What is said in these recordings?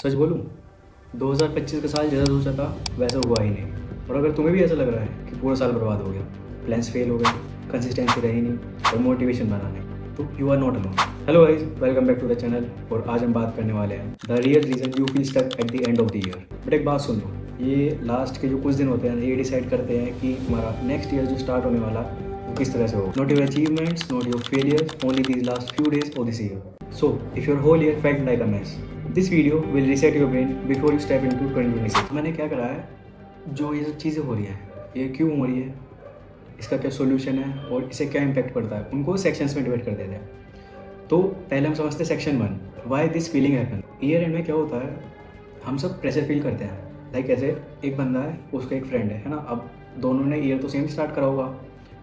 सच बोलूँ, 2025 का साल जैसा सोचा था वैसा हुआ ही नहीं। और अगर तुम्हें भी ऐसा लग रहा है कि पूरा साल बर्बाद हो गया, प्लान्स फेल हो गए, कंसिस्टेंसी रही नहीं और मोटिवेशन बना नहीं, तो you are not alone. Hello guys, welcome back to the channel. और आज हम बात करने वाले हैं the real reason you feel stuck at the end of the year. But एक बात सुन लो, ये लास्ट के जो कुछ दिन होते हैं ये डिसाइड करते हैं कि हमारा नेक्स्ट ईयर जो स्टार्ट होने वाला वो किस तरह से हो। Not your achievements, not your failure, only these last few days of this year. So if your whole year felt like a mess, this video will reset your brain before you step into 2026। मैंने क्या करा है, जो ये सब चीज़ें हो रही हैं ये क्यों हो रही है, इसका क्या सोल्यूशन है और इसे क्या इम्पैक्ट पड़ता है, उनको सेक्शंस में डिवाइड कर देते हैं। तो पहले हम समझते हैं section 1, why this feeling happen. Year and में क्या होता है, हम सब प्रेशर फील करते हैं। लाइक ऐसे एक बंदा है, उसका एक फ्रेंड है ना। अब दोनों ने ईयर तो सेम स्टार्ट करा होगा।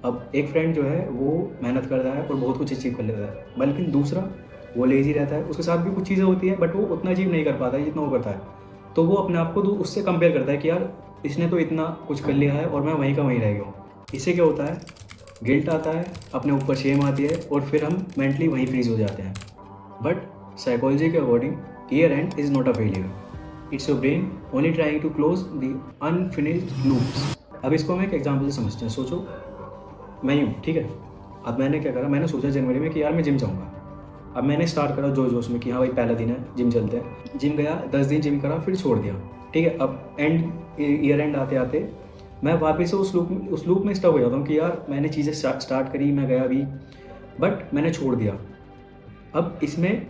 अब एक फ्रेंड जो है वो मेहनत करता है और बहुत कुछ अचीव कर लेता है, बल्कि दूसरा वो लेजी रहता है। उसके साथ भी कुछ चीज़ें होती है बट वो उतना अचीव नहीं कर पाता है जितना वो करता है। तो वो अपने आप को उससे कंपेयर करता है कि यार इसने तो इतना कुछ कर लिया है और मैं वहीं का वहीं रह गया हूँ। इससे क्या होता है, गिल्ट आता है, अपने ऊपर शेम आती है और फिर हम मेंटली वहीं फ्रीज हो जाते हैं। बट साइकोलॉजी के according year end is not a failure, it's your brain only trying to close the unfinished loops. अब इसको हम एक एग्जाम्पल से समझते हैं। सोचो मैं हूँ, ठीक है। अब मैंने क्या करा, मैंने सोचा जनवरी में कि यार मैं जिम जाऊँगा। अब मैंने स्टार्ट करा जोश जोश में कि हाँ भाई पहला दिन है, जिम चलते हैं। जिम गया, 10 दिन जिम करा, फिर छोड़ दिया, ठीक है। अब ईयर एंड आते आते मैं वापस से उस लूप में स्टक हो जाता हूँ कि यार मैंने चीज़ें स्टार्ट करी, मैं गया भी, बट मैंने छोड़ दिया। अब इसमें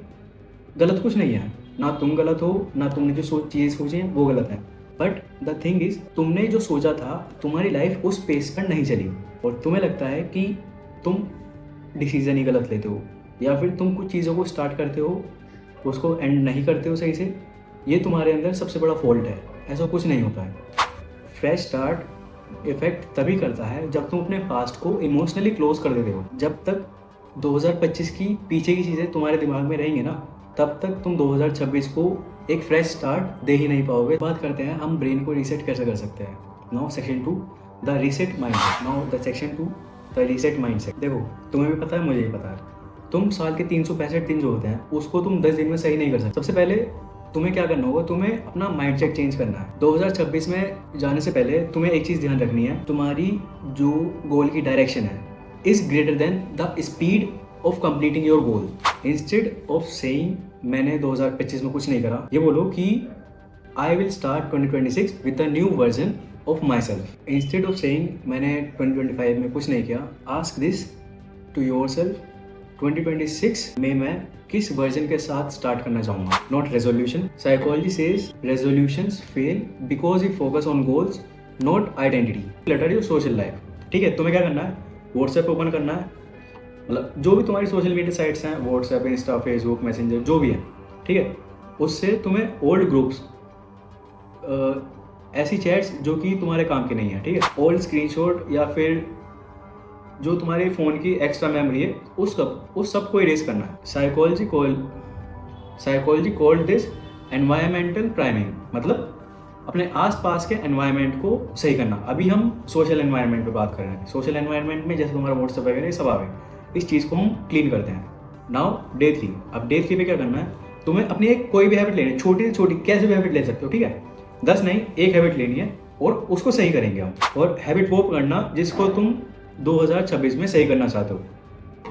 गलत कुछ नहीं है, ना तुम गलत हो ना तुमने जो चीज़ें सोची हैं वो गलत है। बट द थिंग इज, तुमने जो सोचा था तुम्हारी लाइफ उस पेस पर नहीं चली और तुम्हें लगता है कि तुम डिसीजन ही गलत लेते हो या फिर तुम कुछ चीज़ों को स्टार्ट करते हो उसको एंड नहीं करते हो सही से। ये तुम्हारे अंदर सबसे बड़ा फॉल्ट है। ऐसा कुछ नहीं होता है। फ्रेश स्टार्ट इफेक्ट तभी करता है जब तुम अपने पास्ट को इमोशनली क्लोज कर देते हो। जब तक 2025 की पीछे की चीज़ें तुम्हारे दिमाग में रहेंगी ना, तब तक तुम 2026 को एक फ्रेश स्टार्ट दे ही नहीं पाओगे। बात करते हैं हम ब्रेन को रीसेट कैसे कर सकते हैं। Now section 2, the reset mindset. Now the section 2, the reset mindset. देखो तुम्हें भी पता है, मुझे भी पता है, तुम साल के 365 दिन जो होते हैं उसको तुम 10 दिन में सही नहीं कर सकते। सबसे पहले तुम्हें क्या करना होगा, तुम्हें अपना माइंडसेट चेंज करना है। 2026 में जाने से पहले तुम्हें एक चीज़ ध्यान रखनी है, तुम्हारी जो गोल की डायरेक्शन है is greater than the speed of completing your goal. Instead of saying मैंने 2025 में कुछ नहीं करा, ये बोलो कि I will start 2026 with the new version of myself. Instead of saying मैंने 2025 में कुछ नहीं किया, ask this to your self, 2026 में मैं किस वर्जन के साथ स्टार्ट करना चाहूँगा, not resolution. Psychology says resolutions fail because you focus on goals not identity. Later your social life, ठीक है। तुम्हें क्या करना है, व्हाट्सएप ओपन करना है, मतलब जो भी तुम्हारी सोशल मीडिया साइट्स हैं, व्हाट्सएप, इंस्टा, फेसबुक, मैसेंजर, जो भी है, ठीक है। उससे तुम्हें ओल्ड ग्रुप्स, ऐसी चैट्स जो कि तुम्हारे काम की नहीं है, ठीक है, ओल्ड स्क्रीनशॉट या फिर जो तुम्हारे फ़ोन की एक्स्ट्रा मेमोरी है उस सब को इरेज करना है। Psychology called this environmental priming, मतलब अपने आसपास के एनवायरनमेंट को सही करना। अभी हम सोशल एनवायरनमेंट पे बात कर रहे हैं। सोशल एनवायरनमेंट में जैसे तुम्हारा व्हाट्सएप वगैरह सब आ गए, इस चीज़ को हम क्लीन करते हैं। Now day 3। अब डे 3 पे क्या करना है, तुम्हें अपनी एक कोई भी हैबिट लेनी है, छोटी से छोटी कैसे भी हैबिट ले सकते हो, ठीक है। 10 नहीं, एक हैबिट लेनी है और उसको सही करेंगे हम। और हैबिट वो करना जिसको तुम 2026 में सही करना चाहते हो।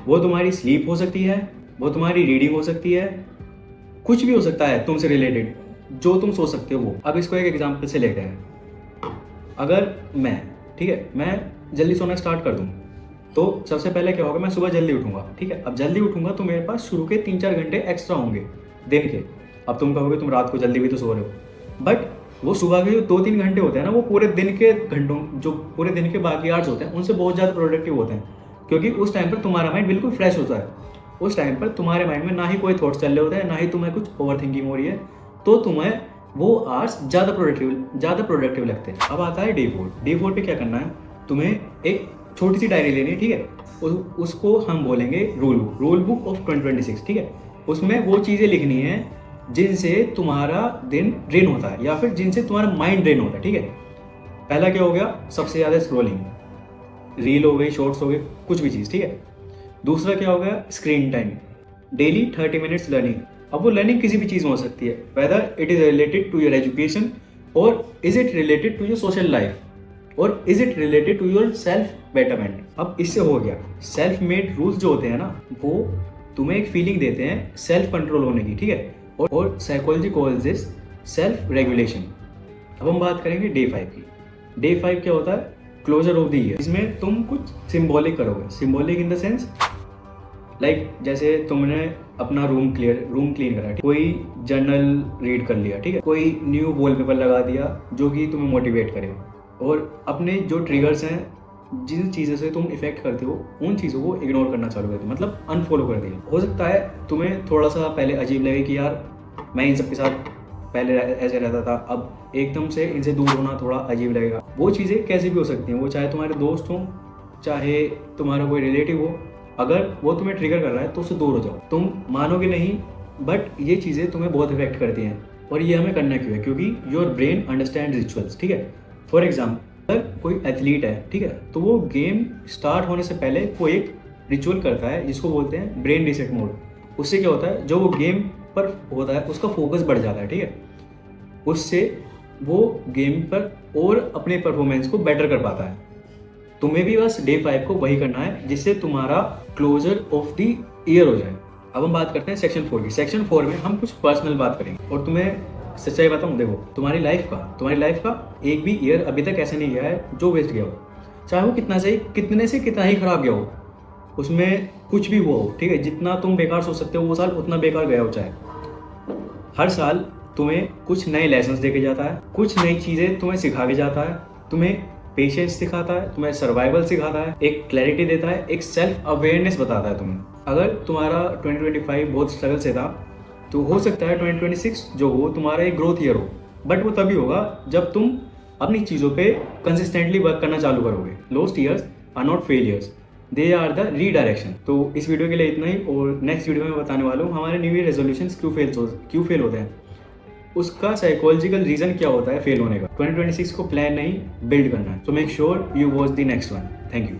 वो तुम्हारी स्लीप हो सकती है, वो तुम्हारी रीडिंग हो सकती है, कुछ भी हो सकता है तुमसे रिलेटेड जो तुम सोच सकते हो वो। अब इसको एक एग्जांपल से लेते हैं। अगर मैं, ठीक है, मैं जल्दी सोना स्टार्ट कर दूं तो सबसे पहले क्या होगा, मैं सुबह जल्दी उठूंगा, ठीक है। अब जल्दी उठूंगा तो मेरे पास शुरू के 3-4 घंटे एक्स्ट्रा होंगे दिन के। अब तुम कहोगे तुम रात को जल्दी भी तो सो रहे हो, बट वो सुबह के जो 2-3 घंटे होते हैं ना, वो पूरे दिन के घंटों, जो पूरे दिन के बाकी आवर्स होते हैं उनसे बहुत ज़्यादा प्रोडक्टिव होते हैं। क्योंकि उस टाइम पर तुम्हारा माइंड बिल्कुल फ्रेश होता है। उस टाइम पर तुम्हारे माइंड में ना ही कोई थॉट्स चल रहे होते हैं, ना ही तुम्हें कुछ ओवर थिंकिंग हो रही है, तो तुम्हें वो आवर्स ज़्यादा प्रोडक्टिव लगते हैं। अब आता है डे 4। डे 4 पे क्या करना है, तुम्हें एक छोटी सी डायरी लेनी है, ठीक है। उसको हम बोलेंगे रूल बुक ऑफ 2026, ठीक है। उसमें वो चीज़ें लिखनी है जिनसे तुम्हारा दिन ड्रेन होता है या फिर जिनसे तुम्हारा माइंड ड्रेन होता है, ठीक है। पहला क्या हो गया, सबसे ज़्यादा स्क्रॉलिंग, रील हो गई, शॉर्ट्स हो गए, कुछ भी चीज़, ठीक है। दूसरा क्या हो गया, screen time, daily 30 minutes learning, अब वो लर्निंग किसी भी चीज़ में हो सकती है, whether it is related to your education और is it related to your social life और is it related to your self betterment. अब इससे हो गया सेल्फ मेड रूल्स जो होते हैं ना, वो तुम्हें एक फीलिंग देते हैं सेल्फ कंट्रोल होने की, ठीक है, और psychology calls this self regulation. अब हम बात करेंगे डे 5 की। डे 5 क्या होता है? Closure of the year. इसमें तुम कुछ सिंबॉलिक करोगे, symbolic in the sense like जैसे तुमने अपना रूम क्लीन करा, कोई जर्नल रीड कर लिया, ठीक है, कोई न्यू वॉलपेपर लगा दिया जो कि तुम्हें मोटिवेट करे, और अपने जो ट्रिगर्स हैं, जिन चीज़ों से तुम इफेक्ट करते हो, उन चीज़ों को इग्नोर करना चालू कर दिया, मतलब अनफॉलो कर दिया। हो सकता है तुम्हें थोड़ा सा पहले अजीब लगे कि यार मैं इन सबके साथ पहले ऐसे रहता था, अब एकदम से इनसे दूर होना थोड़ा अजीब लगेगा। वो चीज़ें कैसी भी हो सकती हैं, वो चाहे तुम्हारे दोस्त हों, चाहे तुम्हारा कोई रिलेटिव हो, अगर वो तुम्हें ट्रिगर कर रहा है तो उससे दूर हो जाओ। तुम मानोगे नहीं, बट ये चीज़ें तुम्हें बहुत इफेक्ट करती हैं, और ये हमें करना क्यों है? क्योंकि योर ब्रेन अंडरस्टैंड रिचुअल्स, ठीक है। फॉर एग्जाम्पल अगर कोई एथलीट है, ठीक है, तो वो गेम स्टार्ट होने से पहले वो एक रिचुअल करता है जिसको बोलते हैं ब्रेन रीसेट मोड। उससे क्या होता है, जो वो गेम पर होता है उसका फोकस बढ़ जाता है, ठीक है, उससे वो गेम पर और अपने परफॉर्मेंस को बेटर कर पाता है। तुम्हें भी बस डे 5 को वही करना है जिससे तुम्हारा क्लोजर ऑफ द ईयर हो जाए। अब हम बात करते हैं सेक्शन 4 की। सेक्शन 4 में हम कुछ पर्सनल बात करेंगे, और तुम्हें सच्चाई बताऊं, देखो तुम्हारी लाइफ का एक भी ईयर अभी तक ऐसा नहीं गया है जो वेस्ट गया हो, चाहे वो कितने से कितना ही खराब गया हो, उसमें कुछ भी हुआ हो, ठीक है, जितना तुम बेकार सोच सकते हो वो साल उतना बेकार गया हो। चाहे हर साल तुम्हें कुछ नए लेसन्स देके जाता है, कुछ नई चीज़ें तुम्हें सिखा के जाता है, तुम्हें पेशेंस सिखाता है, तुम्हें सर्वाइवल सिखाता है, एक क्लैरिटी देता है, एक सेल्फ अवेयरनेस बताता है तुम्हें। अगर तुम्हारा 2025 बहुत स्ट्रगल से था, तो हो सकता है 2026 जो हो तुम्हारा एक ग्रोथ ईयर हो, बट वो तभी होगा जब तुम अपनी चीज़ों पे कंसिस्टेंटली वर्क करना चालू करोगे। Lost years are not failures, they are the redirection. तो इस वीडियो के लिए इतना ही, और नेक्स्ट वीडियो में मैं बताने वाला हूँ हमारे न्यू ईयर रेजोल्यूशन क्यों फेल होते हैं, उसका साइकोलॉजिकल रीजन क्या होता है फेल होने का। 2026 को प्लान नहीं बिल्ड करना है। So make sure you watch the next one. Thank you.